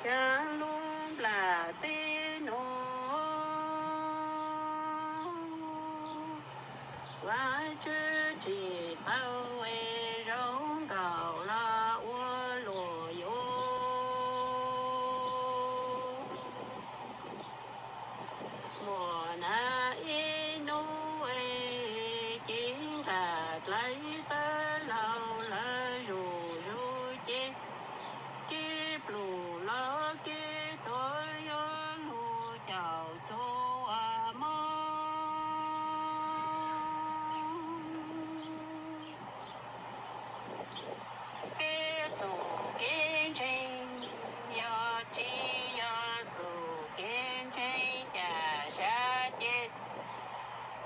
cha luôn là tin ô và chữ chỉ tao ấy rong gạo là ô lúa yo mùa na inu ấy chính là lấy ta lâu là rù rù chết kiếp lù lo kiếp tôi yo lù chào cho à mong kiếp dù kiếp trình yo chi yo dù kiếp trình chả xa chết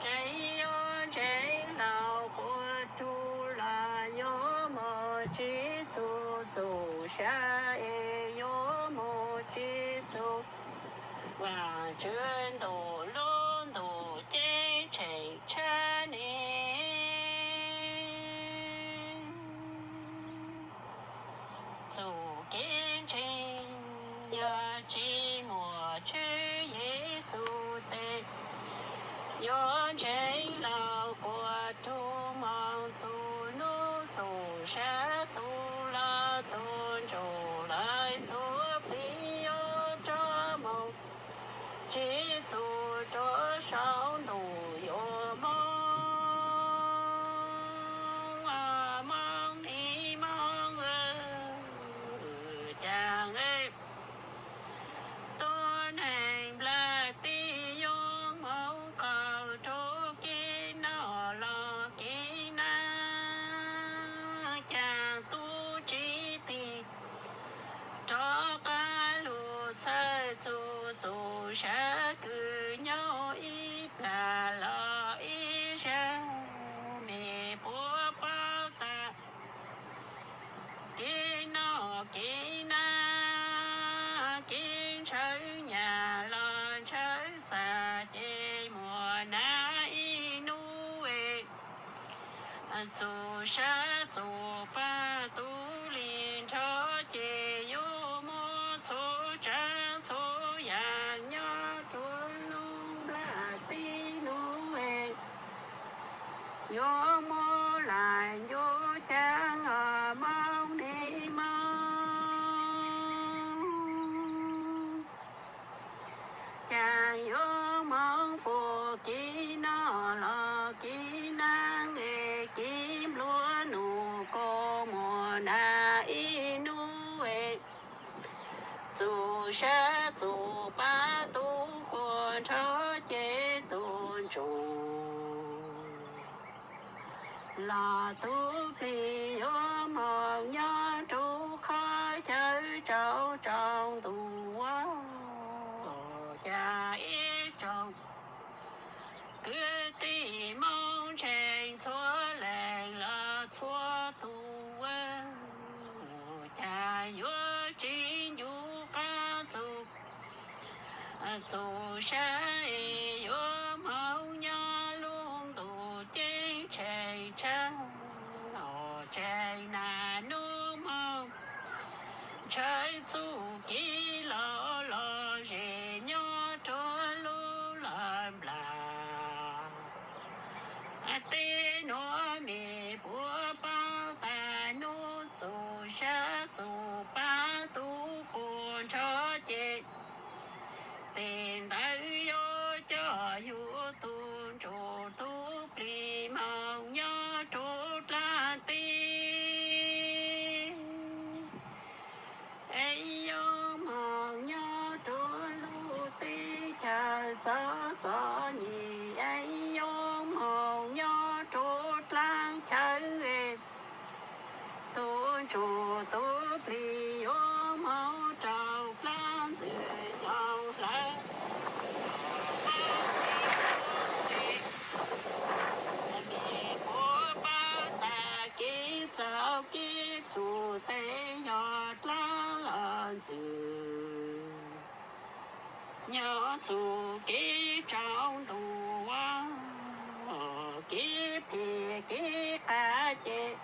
trái yo trái nào của chú là yo mò chi chú chú xa e yo mò chi chú và chuyên đồ luôn đồ chế chạy cha nè dù kiến trình nhờ chi mùa chữ Giêsu tê yo trái lao của tu mong tu nu tu sa tu la tu chủ lại tu bi yo cho mong chỉ tu cho sao đủ yo mong à mong đi mong chàng ơi tôn hành là ti yo mẫu cầu chỗ kia nó lo kia na chàng tu trí ti cho cả lũ chơi chu chu sẽ cứ nhau ít là lo ít ra mẹ bố bao ta kia nó kia na kia chơi nhà lo chơi xa chê mùa na inu dù sa dù ba tu liền cho chê yo mô số trang số ya nhớ trốn nu là ti nu yo mô lại yo trang ở mong đi mong chàng yo mong phù kỹ nó lo kỹ năng nghề kim lúa nụ cô mùa na inu dù sa dù ba tu quân cho chế tôn chủ là tu phi yo mong nhớ tru khai chơi trâu trong tù cha ít trong cứ tì mong tranh chúa lệnh là chúa tu cha yo chính yu ca tu dù sa yo mong nhớ luôn tu chính chạy cha chạy na nu mong trái chu kỳ lo lo rề nhớ cho lu làm là tê nó mẹ bùa bao ta nu dù sa dù ba tu buồn cho chị tiền tới vô cho vô tuôn chủ tu pri mong nhớ chủ la ti ai yo mong nhớ chủ lu ti cha gió nhì ai yo mong nhớ chủ lang chơi tuôn chủ tu pri yo mong trào lang dưới dòng lang sao kia chủ tế nhỏ lá lần dự nhỏ chủ kia trong tù kia phía kia cá chê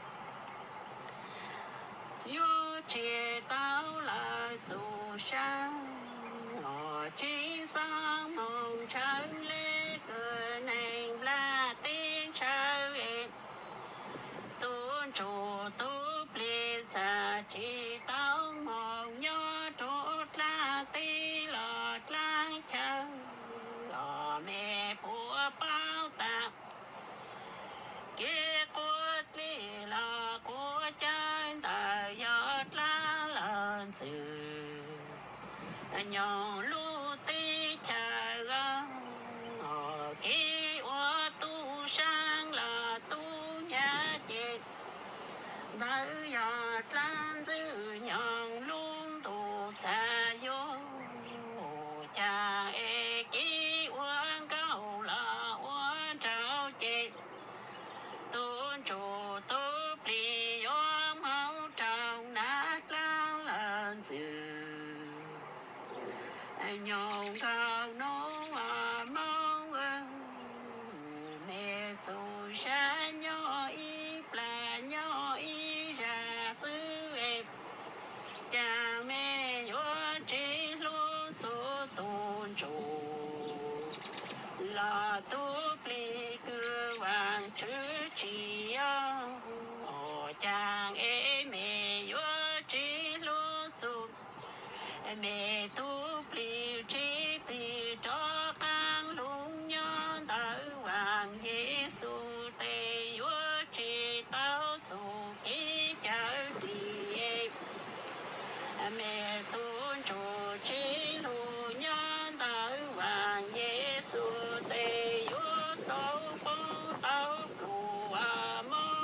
vô chê tao là chủ sáng ngọ trí sáng mong trắng lê cờ này là tiếng sao tôn trụ tu ple sa chi tao mong nhớ trụ la ti lọ lang chờ lọ mẹ của bao tạp kia của li lọ của chân ta giọt lá lần sự nhỏ lu ti cha ga kia ô tu sang là tu nhà chết nữ giọt lan dư nhọn luôn tu cha vô cha e kí uống câu là uống trao chết tôn trụ tốt lì ôm hậu trong nát lang lần dự nhọn cao nấu mong mẹ dù xa nhỏ y là nhỏ y ra xứ em cha mẹ vô trí luôn số tôn trụ là tốt lì cứ vàng chữ chỉ chàng mẹ vô trí luôn số mẹ tu pliu trí thì cho càng lung nhon tới hoàng Giêsu tê vô trí tao dù ký chở thì mẹ tu trụ trí lu nhon tới hoàng Giêsu tê vô tao bố tao lùa mong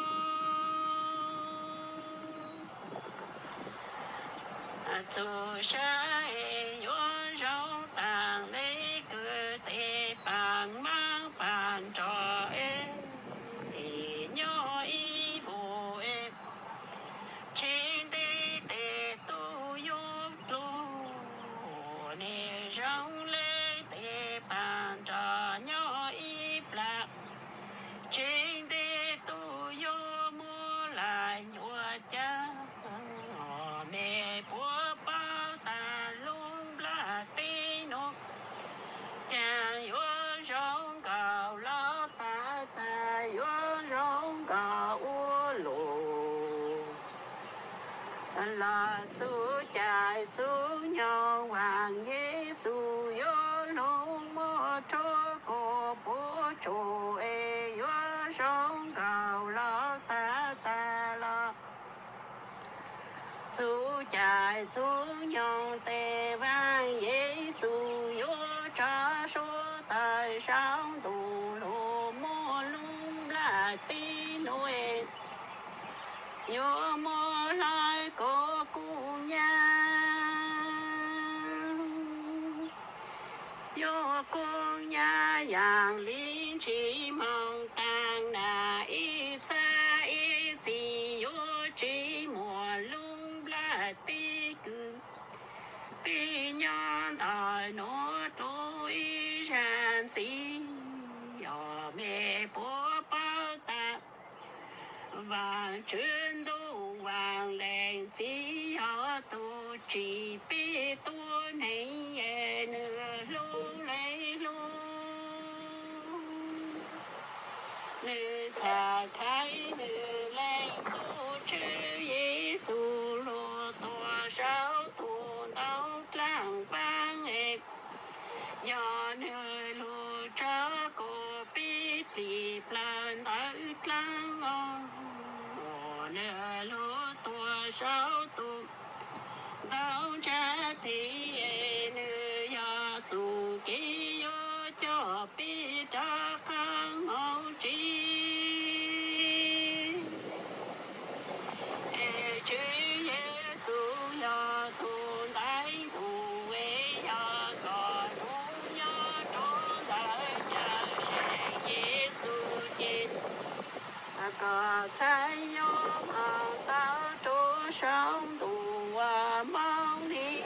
dù sa vô rong tàng lấy cửa tê bằng mang bàn trò thì nhỏ y phụ trên tê tê tu vô lu nè rong lê tê bàn trò nhỏ y lạc trên tê tu vô mua lại nhua cha mẹ bố bao ta luôn là tí nô chàng vô rong cầu lo ta ta vô rong cầu u lù là chú chạy chú nhau hoàng Giêsu vô lù mô trô cô bố chủ vô rong cầu lo ta ta lo chú chạy chú nhong tê vang Giêsu vô cho số tài sáng tù lù mô lung là tí nuôi vô mô lai cô cu nha vô cô nha yang linh chỉ mong tang na y cha y chỉ vô chỉ mùa lung là tí cư tí nhon thời nó tôi san xí yo mẹ bố bao ta vàng chuyên tu vàng lệnh chỉ yo tu chỉ biết tu này nửa lu lấy lu nửa cha thấy nửa lấy tu chữ Giêsu lô tòa sáu tu tao lang vang do nửa lu cho cô biết đi plan tới lang ngon nửa lu tua sáu tu tao cha thì nửa do tu ký yo cho biết cho khang ngô chi chữ Giêsu yo tu đại tu yo có đủ nhớ trốn đời cha sẽ Giêsu chết có trái nhóm tao trốn sống tù mong đi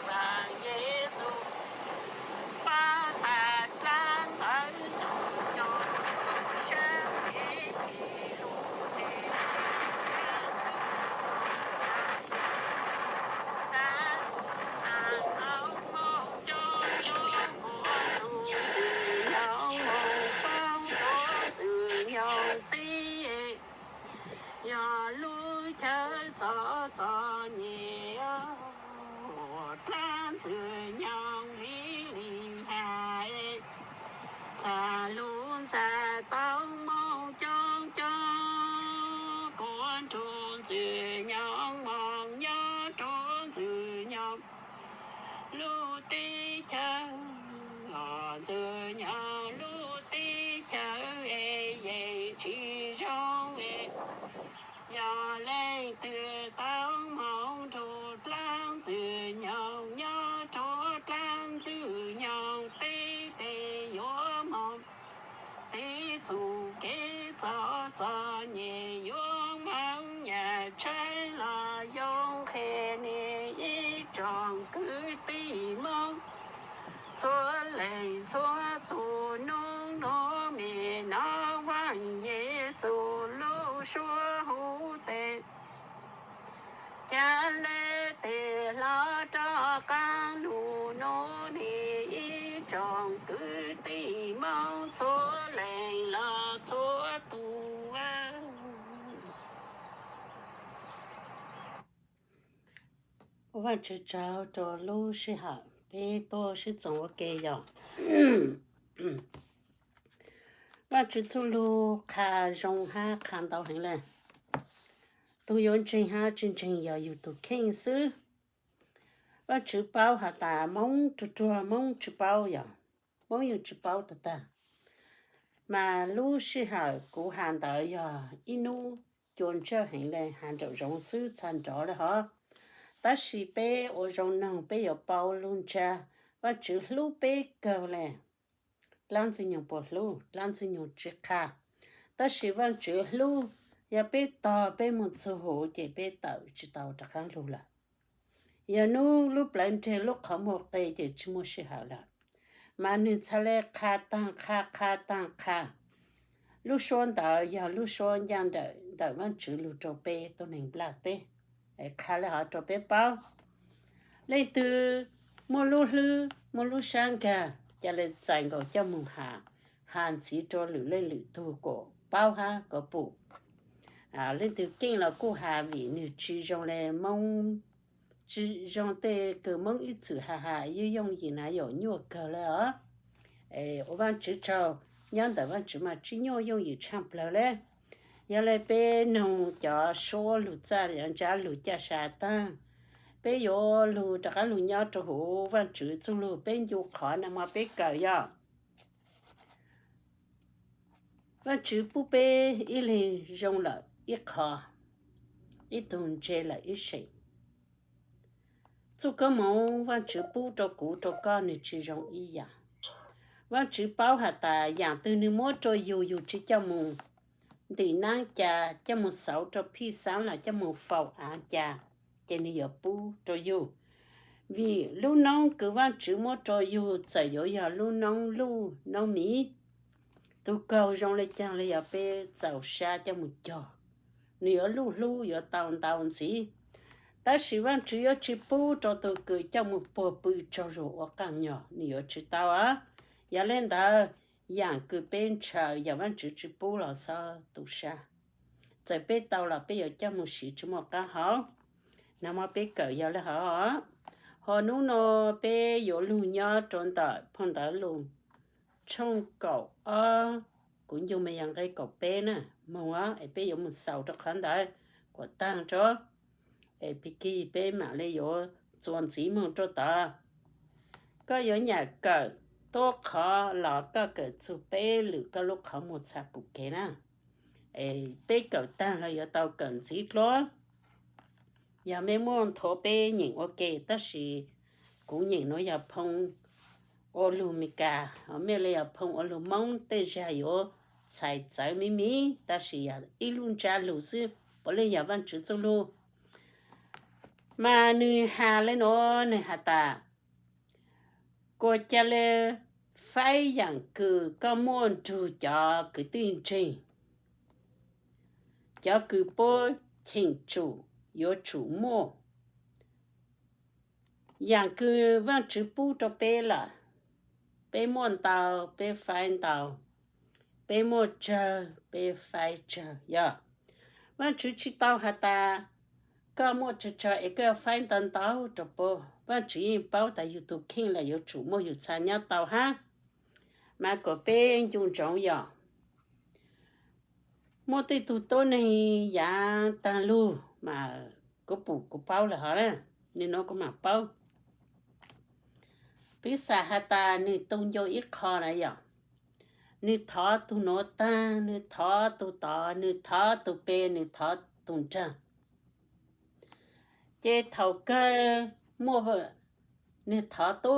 và Giêsu ba ta lan tới chủ nhọn sáng ý thì luôn đi 早早年我单子娘里里海在路在当梦中中观众子娘梦呀中子娘路地球子娘路地球其中要来得到梦中当子娘呀中当子娘对有梦对主给早早年有梦也成了永恒的一种个的梦做雷做度农农民那万耶稣路说后的家来的老早刚路农的一种个的梦做雷了做度啊我知道的路是好别多是怎么给样我知道路看容下看到很了都用真下真正要有都看书我知道下大梦就做梦知道呀梦有知道的的嘛路是好古汉到呀一路用着很了汉着容书参照了哈但是被我容能被有包容着我知路被够了浪子用不路浪子用知卡但是我知路也被到被木子好也被到知道的看路了也努路不能这路考莫对的这么是好了嘛你才来卡当卡路说到要路说样的我知路做被都能不拉被卡了好做被包来từ một lúc sáng cả cho lên dành của cho mùng hàn chỉ cho lửa lên lửa thu cổ bao ha có bù lên từ kinh là cô hà vì nữ chỉ dùng là mong chỉ dùng để cứ mong ít chữ hà yêu用gì nào有nhiều个了我们只找样的我只嘛只要用一场不了嘞要来被弄叫说路在人家路家啥当bây giờ lù tất cả lù nhau cho hồ và chữ cho lù bên vô khó nằm mà bên cờ ya và chữ bu bê ít lì rong là ít khó ít tuần chế là ít sỉ cho cái món và chữ bu cho cũ cho con thì chỉ rong ít ya và chữ bao hạt ta dạng từ nửa mốt cho yêu chỉ cho mùng thì năng cha cho một sáu cho phi sáu là cho một phẩu cha cho nên giờ bu cho yêu vì lúc nông cứ vào chữ một cho yêu chạy yêu giờ lúc nông mì tôi cầu trong lấy chăng lấy giờ bé giàu xa cho một trò nếu lúc giờ tàu gì ta chỉ vào chữ giờ chữ bu cho tôi cứ cho một bộ bự cho rồi ở càng nhỏ nếu chữ tao á giờ lên đó dạng cứ bên chờ giờ vào chữ bu là sao tôi xa chạy bé tàu là bây giờ cho một sĩ cho một cái hảo nằm ở bên cờ giờ là họ nấu nó bé有路nhau trốn tại phong tại luôn trong cậu cũng dùng mấy cái cậu bé nè mong á bé dùng một sầu cho khán đại của tăng cho bé kia bé mà lấy có chọn chỉ mong cho ta có有nhà cờ tốt khó lọ có cờ chụp bé lử có lúc khó một sạp bụng kế nè bé cậu tăng là có tao cần gì đó giờ mấy món thổ bé nhìn ok tất是cũng nhìn nó giờ phong ô lù mì cả ở mấy lấy phong ô lù mong tê ra yo chạy chạy mì tất是giờ ít luôn trả lù sư bỏ lên giờ vẫn chữ cho lù mà nữ hà lên nó nữ hà ta cô cha lên phải dạng cứ có món chủ cho cứ tin trình cho cứ bố chính chủ有主目样个往直不着背了背摸到背翻到背摸着背翻着呀往直去到下达ก็หมดจะเอกไฟตันเตาจะปอว่าจีเป้าแต่อยู่ตุคิงแล้วอยู่chủ muaอยู่ชาญเตาฮะมาก็เป็นยุงจงยอหมดที่ตุต้นในยาตาลูมาก็ปลูกก็เป้าเลยฮะนี่น้องก็มาเป้าพิษาหาตานี่ตุงโยอีกคอนะยอนี่ทอตุโนตานี่ทอตุตอนี่ทอตุเปนี่ทอตุนจังเจเท่าเกมัวบ่นี่ทอตุ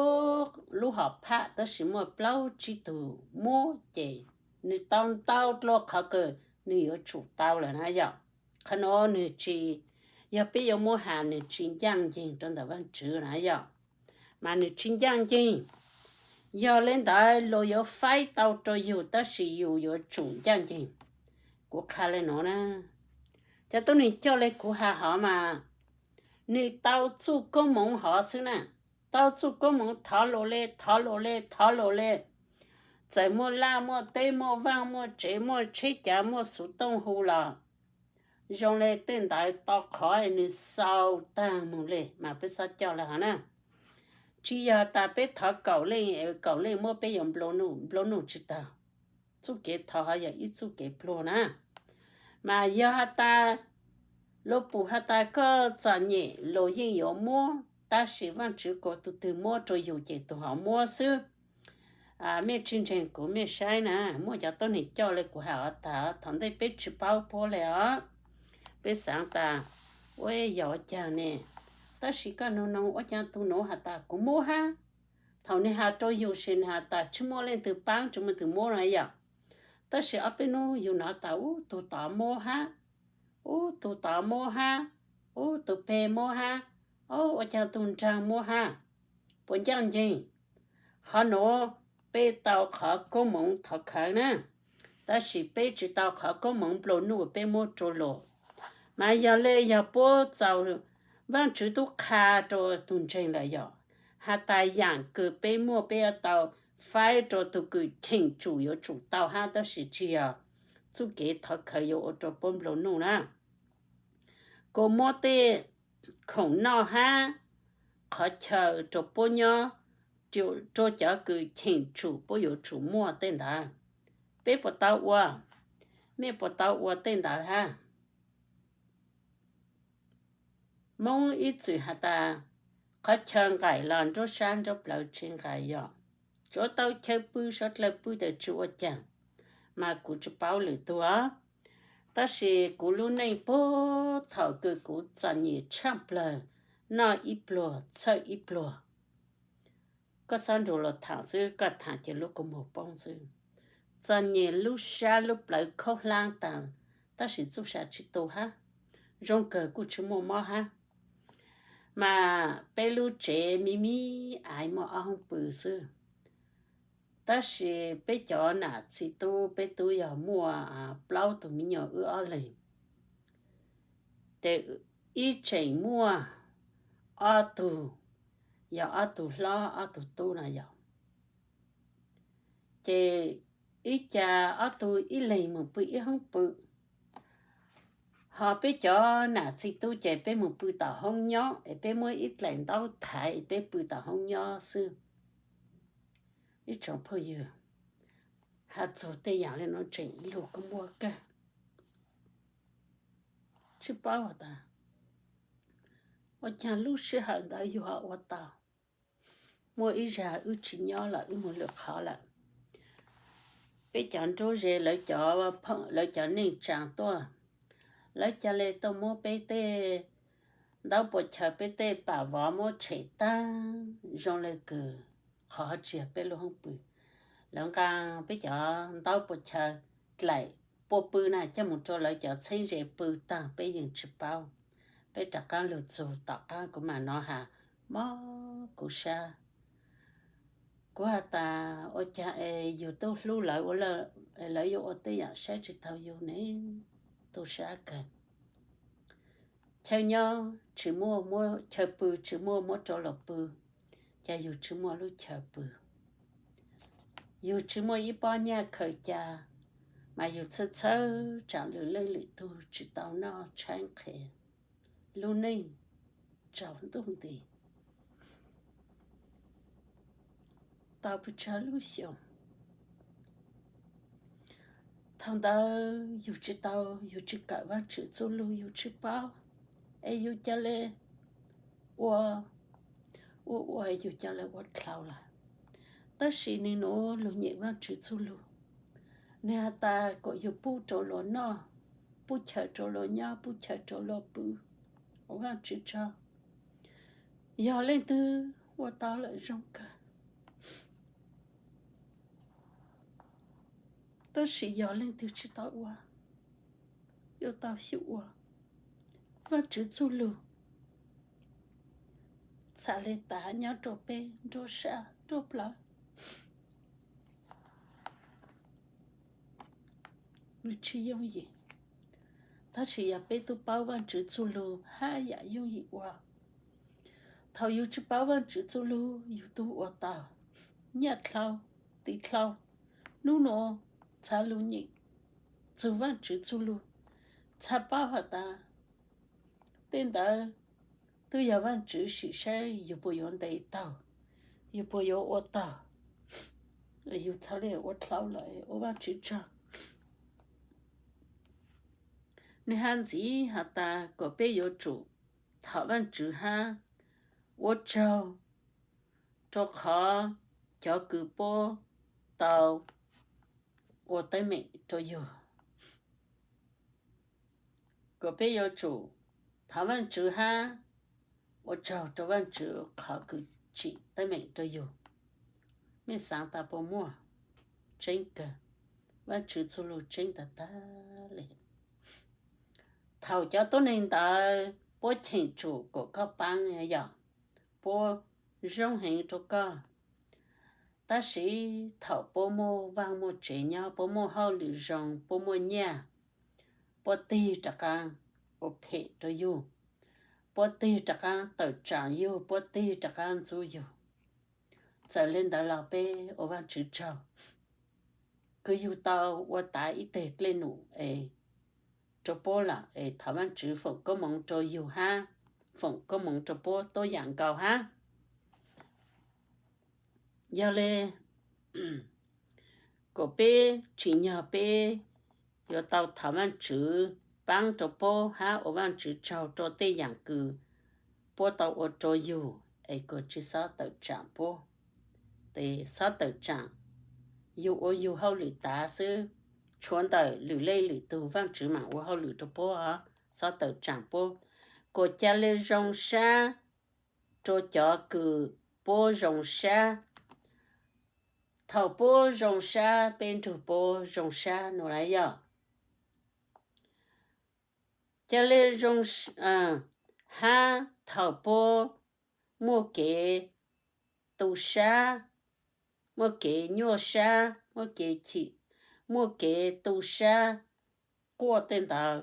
ลูหอบพระตะสิมัวเปล่าจิตุมัวเจนี่ตอนเต้าโลกเขาเกนี่อยู่ฉุเต้าแล้วนะยอขนอนี่จีอย่าไปยมัวหานี่จริงจังจริงจนแต่ว่าจื้อนะยอมานี่จริงจังจริงยอเล่นได้โลยไฟเต้าตัวอยู่ตะสิอยู่ฉุจังจริงกูคาเลยเนาะนะจะต้องนี่เจ้าเลยกูหาหามานี่เต้าจู่ก็มองหาซินะเต้าจู่ก็มองทอโลเลใจมัวลามัวเตมัววางมัวเจมัวเชจามัวสุตงหูละยองเลยเต้นได้ตอขอให้นี่เศร้าตั้งมึงเลยมาไปสักเจ้าแล้วนะจียาตาไปถอเก่าเลยมัวไปยอมบลนูจิตาจู่เกถอหายอีจู่เกบลนะมายาตาโลปูหาตาก็จะเนี่ยโลยิ่ง有摸但是万只个都对摸着有些都好摸是ไม่จริงๆกูไม่ใช่นะมัวจะต้นหิเจ้าเลยกูหาตาทำได้ไปชิเป้าพอแล้วไปสั่งตาเว้ยอย่าเจ้าเนี่ยแต่สิก็น้องว่าจะตัวน้องหาตากูมัวฮะเท่านี้หาตัวอยู่เช่นหาตาชิมัวเล่นถือปังชิมัวถือมัวอะไรอย่างแต่สิเอาไปนู้อยู่หน้าตาตัวตามัวฮะตัวตามัวฮะตัวเปมัวฮะว่าจะตุนจางมัวฮะปนจังจริงฮะหนูไปเตาขาก็มองถอดขานะแต่สิไปจิตเตาขาก็มองปลดนู่ไปมัวโจโลมาอย่าเลยอย่าปวดเจ้าว่างจุดตุขาตัวตุนจริงเลยหาตายอย่างเกิดไปมัวไปเตาไฟตัวตุกุทิ้งจู่อยู่จู่เตาหาแต่สิเจียจู่เกถอดขาอยู่ตัวปนปลดนู่นะก็มัวเตะของนอฮะขอเชิญตัวปนยอ做这个清楚不有出没等的，别不到我，没不到我等的哈。梦一直哈达，他唱改烂着山着不老唱改呀，做到吃不说来不的做讲，嘛古就包了多，但是古路内波头个古专业唱不了，那一波唱一波。ก็สอนดูเราถางซื้อก็ถางจะลูกกหมูป้องซื้อจนเนี่ยลูกชาลูกเปล่าเข้าล่างต่างแต่สิจุชาชิโตฮะรงเกิดกูชิโมมอฮะมาไปลูกเจมีไอมอเอาห้องปืนซื้อแต่สิไปจอหน้าสิตูไปตูอย่ามัวเปล่าตัวมีหยอเลยแต่อีเจมัวตูอย่าตูล้อตูตู้นะอย่าเจอีจ่าตูอีเลยมึงไปอีห้องปืนหอไปจอหน้าสิตู้เจไปมึงปืนต่อห้องย่อไปมืออีแหล่งเต้าไทยไปปืนต่อห้องย่อซื้ออีจบพออยู่หาตัวแต่อย่างเลยน้องเจลูกก็มัวกันชิบ้าวตาว่าจะลูกชื่อหันได้อยู่หาว่าตาmua ít ra ít chỉ nhỏ là ít mua được khó là bây giờ chỗ gì lấy cho nên chẳng to lấy cho lấy tôi mua bé tê đâu bộ chờ bé tê bà vợ mua chạy ta rồi lấy cờ khó chịu bé luôn không bự lần càng bây giờ đâu bộ chờ lại bộ bự này cho một chỗ lấy cho xây dựng bự ta bé dừng chụp bao bé đặt cái lụt rồi đặt cái của mà nó hà mó của sa qua ta ở chaอยู่ตู้รู้เลยว่าเลยอยู่ở đây sẽ chỉ thâuอยู่này tôi sẽ cần theo nhau chỉ mua chờ bự chỉ mua chỗ lộc bự chaอยู่chỉ mua lúc chờ bựอยู่chỉ mua ít bao nhiêu khởi cha màอยู่sơ chẳng được lên lị tu chỉ tao nó tranh khẽ lu nei chào tung tì tao bù cha lu xiong thằng ta yu chi tao yu chi cả văn chữ zu lu yu chi bao ai yu cha le wo yu cha le wo thao la ta shi ni no lu nhẹ văn chữ zu lu nè ta có yu pu trò lo no pu cha trò lo nha pu cha trò lo pu văn chữ cha giờ lên từ wo tao lại rong cả ta chỉ giờ lên từ chỉ tao qua yêu tao xíu qua và chữ zu lu xa lê ta nhớ trò bê trò xa trò bla người chỉ dùng gì ta chỉ giờ bê tu bao văn chữ zu lu hai ya dùng gì qua thầu yêu chữ bao văn chữ zu lu yêu tu qua tao nhát thao tí thao nu nó cha lu nhị chữ văn chữ zu lu cha bao hả ta tên ta từ giờ văn chữ sĩ sẽ yêu bồi yon đầy tao yêu bồi yon ô tao yêu cha lê ô thao lại ô văn chữ cha nè han gì hả ta có bé yêu chủ thảo văn chữ ha ô châu cho khó cho cử bố tao ô tay mẹ cho yêu có bé yêu chủ thảo văn chữ ha ô châu cho văn chữ khó cử chỉ tay mẹ cho yêu mẹ sáng ta bố mua chính cả văn chữ zu lu chính ta lệ thảo cho tôi nên ta bố chính chủ của các bạn giờ bố rong hình cho các ta sĩ thảo bố mô vang mô chế nhau bố mô hao lì rong bố mô nhà bố tì trả càng bố phê cho yêu bố tì trả càng tờ trạng yêu bố tì trả càng dù yêu trở lên đó là bê ô văn chữ trào cứ yêu tao ô tá ý tệ lên nụ cho bố là thảo văn chữ phụng có mong cho yêu ha phụng có mong cho bố tôi dạng cầu ha giờ lê có bê chỉ nhờ bê giờ tao thảo văn chữ bằng cho bố ha ô văn chữ trào cho tê dạng cử bố tao ô cho yêu có chỉ sao tao chạm bố tê sao tao chạm yêu ô yêu hao lì tá sư chuan đời lử lê lử tu văn chữ mạng ô hao lử cho bố hả sao tao chạm bố cô cha lê rong xa cho chó cử bố rong xa thảo bố rong xa bên chủ bố rong xa nó lại giờ cha lê rong ha thảo bố mua kế tu xa mua kế nhô xa mua kế chị mua kế tu xa qua tên tao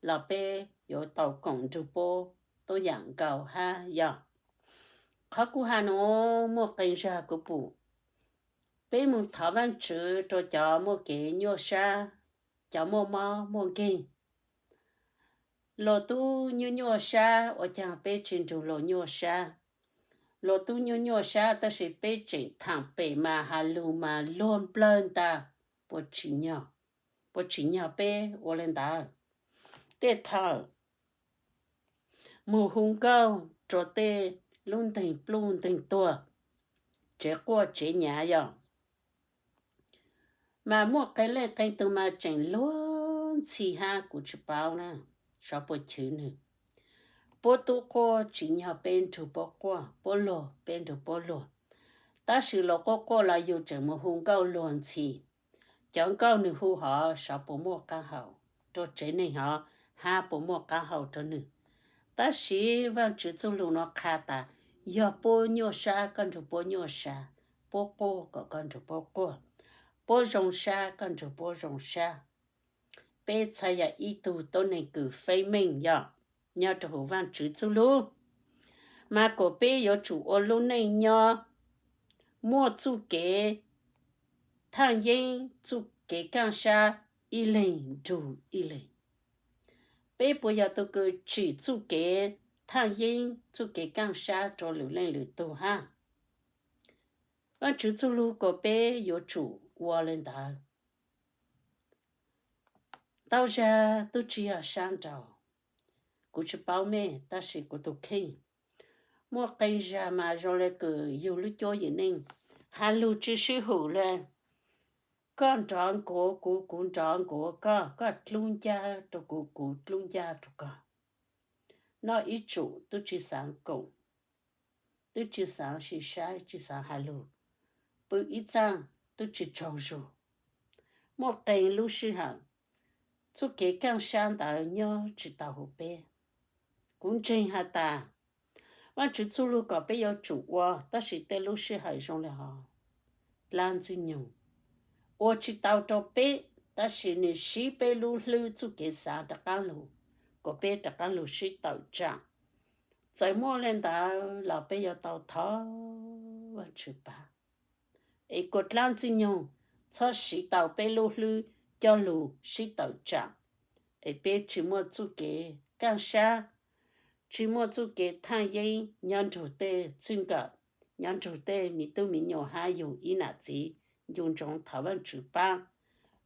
là bê有到广州播都养狗哈呀，考古哈喏莫跟上个不，北门台湾吃做家莫给牛山，家莫猫莫给，老都牛山我讲北京就老牛山，老都牛山都是北京唐北嘛哈路嘛乱不乱的，不吃鸟北我领导，对头。mù hung cao cho tê luôn tình tua chế qua chế nhà giờ mà mua cái lệ cái từ mà chẳng luôn xì ha của chị bao nè sao bố chữ nè bố tu qua chỉ nhà bên chủ bố qua bố lò bên chủ bố lò ta sử lò qua là yêu chẳng mù hung cao luôn xì chẳng cao nữ hù họ sao bố mua cá hậu cho chế này họ ha bố mua cá hậu cho nữ ta sĩ văn chữ zu lu nó khá ta giờ bố nhô xa con chủ bố nhô xa bố cô có con chủ bố cô bố rong xa con chủ bố rong xa bê chạy ya ý tù tôn này cử phê mình ya nhờ chủ văn chữ zu lu mà cổ bê yo chủ ô lu này nhờ mua zu kế thang yên zu kế càng xa y lệnh chủ y lệnh 被不要都个只做给他因做给刚下做流泪流多哈。我只做路个被有主我领导，到家都只要想着，我去报名，但是我都看，我跟着嘛让那个有了教育人，还录制是好了。con tròn của con tròn của có luôn cha cho của luôn cha cho có nó ý chủ tôi chỉ sáng cùng tôi chỉ sáng chỉ sai chỉ sáng hai lù bữa ít trang tôi chỉ trâu rồi một cây lúc sư hẳn tôi kể càng sáng tạo nhau chỉ tạo hồ bê cũng trên hai ta và chỉ chú lúc có bây giờ chủ qua ta chỉ tên lúc sư hãy trong là họ lan xin nhung 我知道这边，但是你西北路路就给啥的干路，个边的干路是到站，在末年到老边要到他我去吧。一个两只牛，从西到北路路叫路是到站，一边只么就给干啥，只么就给太阳养出的整个养出的米都米牛还有一那子。用trong thảo luận chủ ban,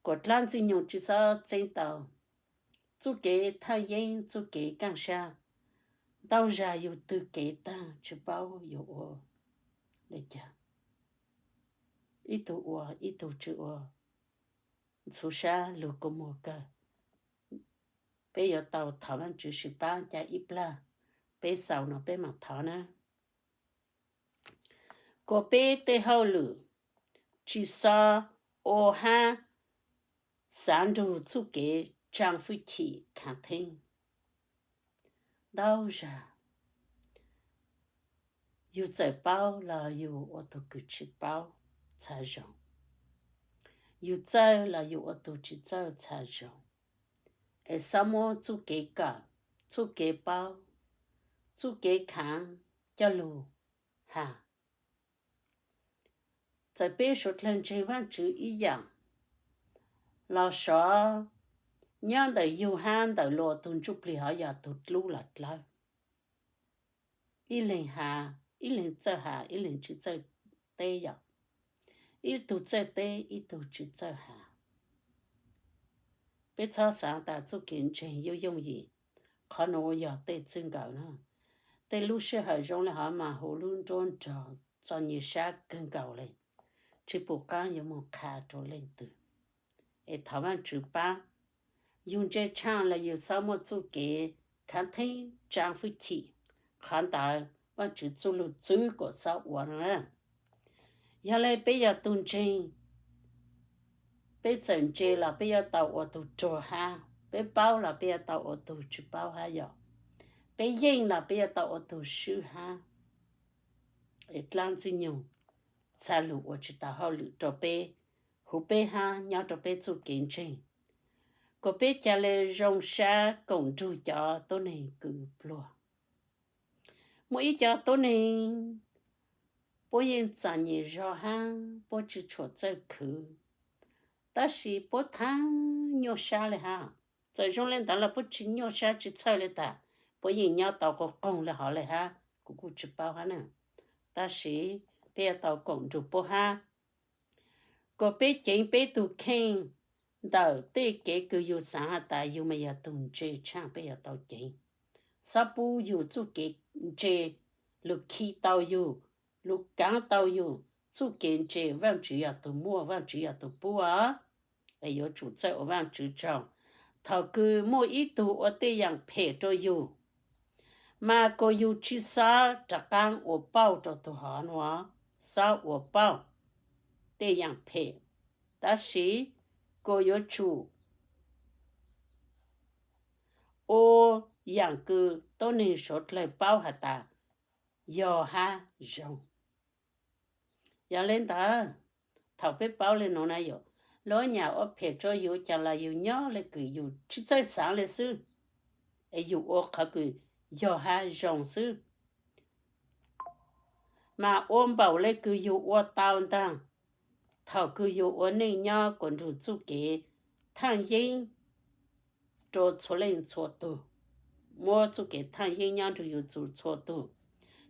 có lan gì dùng chỉ sao trên tàu, chú kế thay yên chú kế càng xa, đau ra yêu từ kế ta chỉ bao yêu ô, lấy chả, ít tu chữ ô, chú xa lưu có mua cả, bây giờ tàu thảo luận chủ sĩ ban chả ít la, bây sau nó bây mặt thảo nè, có bây tê hậu lử. Chỉ sao ô ha sáng đồ chú kế trang phu thị khả thinh. Đâu ra yêu giải bao là yêu ô tô cứ chỉ bao trả rộng. Yêu giải là yêu ô tô chỉ giải trả rộng. Ê sao mô chú kế cả, chú kế bao, chú kế kháng cho lù hà. Tại bê sốt lần trên văn chữ ý dạng. Lão xó, nhớ đời yêu hàn đời lùa tuần chúc lì hỏi giả tụt lũ lật lâu. Ý lên hà, ý lên chơi hà, ý lên chỉ chơi tê giả. Ý tụt chơi tê, ý tụt chỉ chơi hà. Bê cháu sáng ta chú kiến trên yêu dùng gì. Khó nô giả tê chân gạo nữa. Tê lũ sư hỏi rong là họ mà hồ luôn trôn cho nhiều xa cân gạo lên. Chỉ bộ càng có một khá trổ lên từ. Ê thảo văn chủ ba, dùng chế trang là yêu sao một chú kế, khán thấy trang phu thị, khán tạo văn chủ chú lưu chú của sao uống ra. Giờ lại bây giờ tuần trình, bây giờ chế là bây giờ tàu ô tô trò ha, bây bao là bây giờ tàu ô tô chủ bao ha giờ. Bây giờ là bây giờ tàu ô tô sư ha. Ê lan xin nhung. Sa lũ ở chỉ ta họ lũ trò bê, hú bê ha nhau trò bê chú kiến trình. Có bê chả lê rong xa cổng trù cho tôi này cử plua. Mỗi cho tôi này, bố yên trả nhị rõ ha, bố chỉ chỗ chơi khứ. Ta sĩ bố thang nhau xa lê ha. Rồi rong lên ta là bố chỉ nhau xa chỉ chơi lê ta. Bố yên nhau tàu có công lê họ lê ha, cũng chỉ bao ha nè. Ta sĩ bây tàu cổng trụ bố ha. Có bế chênh bế tù khen, đào tê kế cứ yêu sáng hạ ta yêu mày tùng chê chang bây tàu chênh. Sa bù yêu chú kế chê, lúc khi tàu yêu, lúc cán tàu yêu, chú kế chê vang chú tù mua vang chú tù bố á. Ê yêu chú chạy ở vang chú trọng, thảo cứ mua ít tù ở tê yang phê cho yêu. Mà có yêu chí xa trả cang ở bao cho tù hóa nữa. Sao ở bao để yang phê ta sĩ có yếu chủ ô yang cứ tôi nên sốt lời bao hả ta yo ha rong ya lên ta thảo bếp bao lên nó này yo lối nhà ở phê cho yếu chẳng là yếu nhỏ lại cứ yếu chỉ chơi sáng lên sư ấy yếu ở khá cứ yo ha rong sư mà ôm bảo lấy cứ yêu ở tao ta thảo cứ yêu ở nơi nhau còn đủ chú kế thằng yên 做出来错多，我做给他营养就有做错多，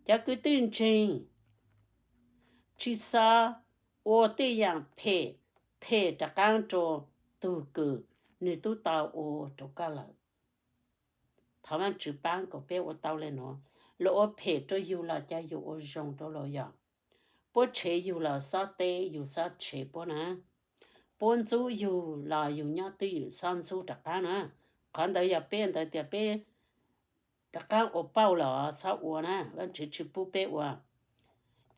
这个对症，其实我这样配着干做多个，你都到我做个了，他们值班个被我到了喏，了我配着有了就有我用到了呀，不切有了啥的有啥切不呢？本周有啦有伢对三周的干呢，看到也变得特别，的干我包了啥我呢？我只吃不被我，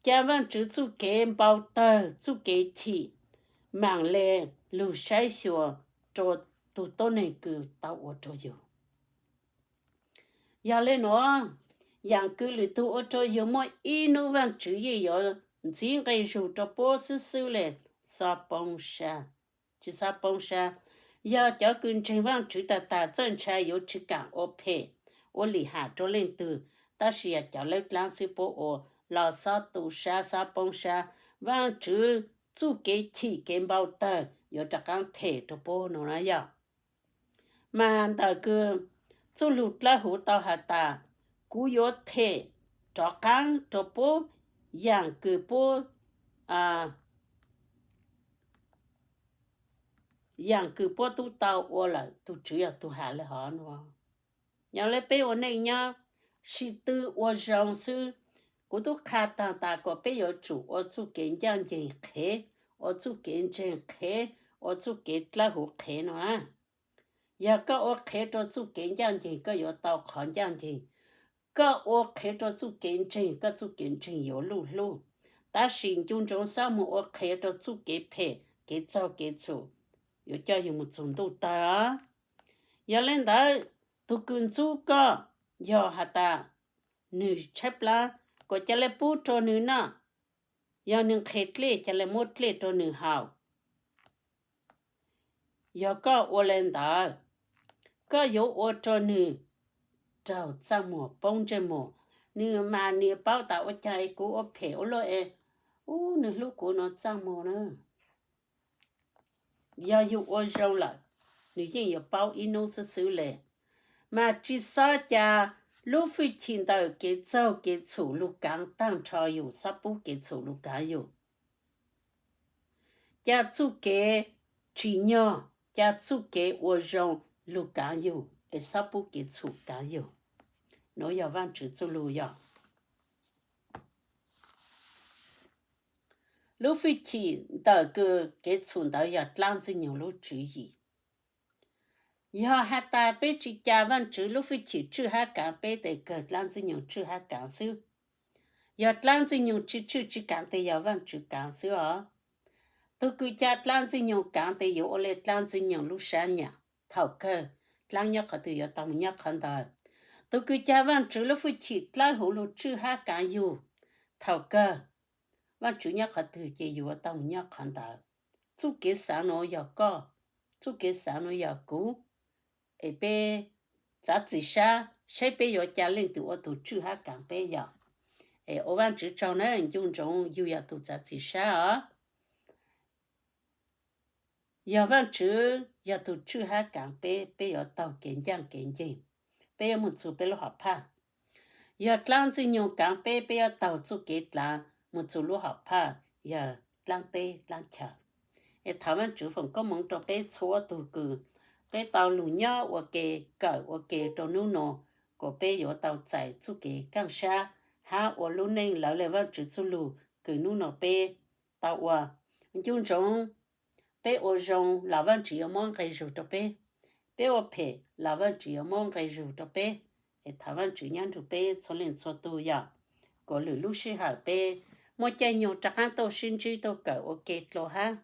家们只做给包的做给体，忙嘞路晒学做都到那个到我左右，要嘞喏，养个里头我左右么一路往主也要，今个时候这波是收嘞啥帮啥。只啥帮啥，要叫跟前往主的大正才有去讲我配，我厉害做领导，但是也叫来当时不我老啥都啥帮啥，往主做给体给包的，有这讲配都不弄了呀。嘛那个做路来后到下大，古有体，做讲做不，养个不养个波都到我了，都只要都下来好喏。要来被我那样，是的我上次，我都看到大个被要做，我做给人家开，我做给人家开，我做给来后开喏。要个我开着做给人家个要到看人家，个我开着做给人家个做给人家有路，但是中什么我开着做给配，给做给做。有家有木种都大啊，要领导都跟住个，要哈达女吃啦，个家来补着女呢，要能开嘞，家来摸嘞着女好，要个我领导，个有我着女，找怎么帮着么？你嘛你包到我家一个我陪我了哎，哦，你如果那怎么呢？要有我上了，你现要包一弄是手嘞，嘛至少家路费听到给走给出路港当超有啥不给出路港有，家做给去鸟，家做给我上路港有，啥不给出港有，我要往这走路呀。路费听到个给存到要当子牛路注意。要还大辈去家往这路费听住还干辈的个当子牛住还干手，要当子牛去干的要往这干手啊。都个家当子牛干的有我来当子牛路山呀，头个当日可都要当日看到。都个家往这路费听来后路住还干有，头个。我主要可头就有到日看到，做给啥喏要搞，做给啥喏要顾，一边杂志上，谁边要家领导我都住下干边要，我往这找呢，用中又要都杂志上啊，要往这要都住下干边，边要到跟讲，边要么做边路好怕，要当子用干边边要到做给啦。một số lúc học pa, giờ lang tê lang chợ, thảo văn chủ phòng có mong cho bé xóa tù cử, bé tàu lù nhớ, và kề cỡ, và kề trò nô nô, của bé có tàu chạy chú kề căng xa, ha, và lúc này lão lệ văn chủ chú lù, cử nô nô bé, tàu và, chung trong, bé ở trong lão văn chủ mong gây rủ cho bé ở phê, lão văn chủ mong gây rủ cho bé, thảo văn chủ nhắn cho bé cho lên xóa tù ya, có lù lúc sĩ hả bé, một chai nhiều chắc ăn tàu xin chứ tàu cỡ ok lo ha.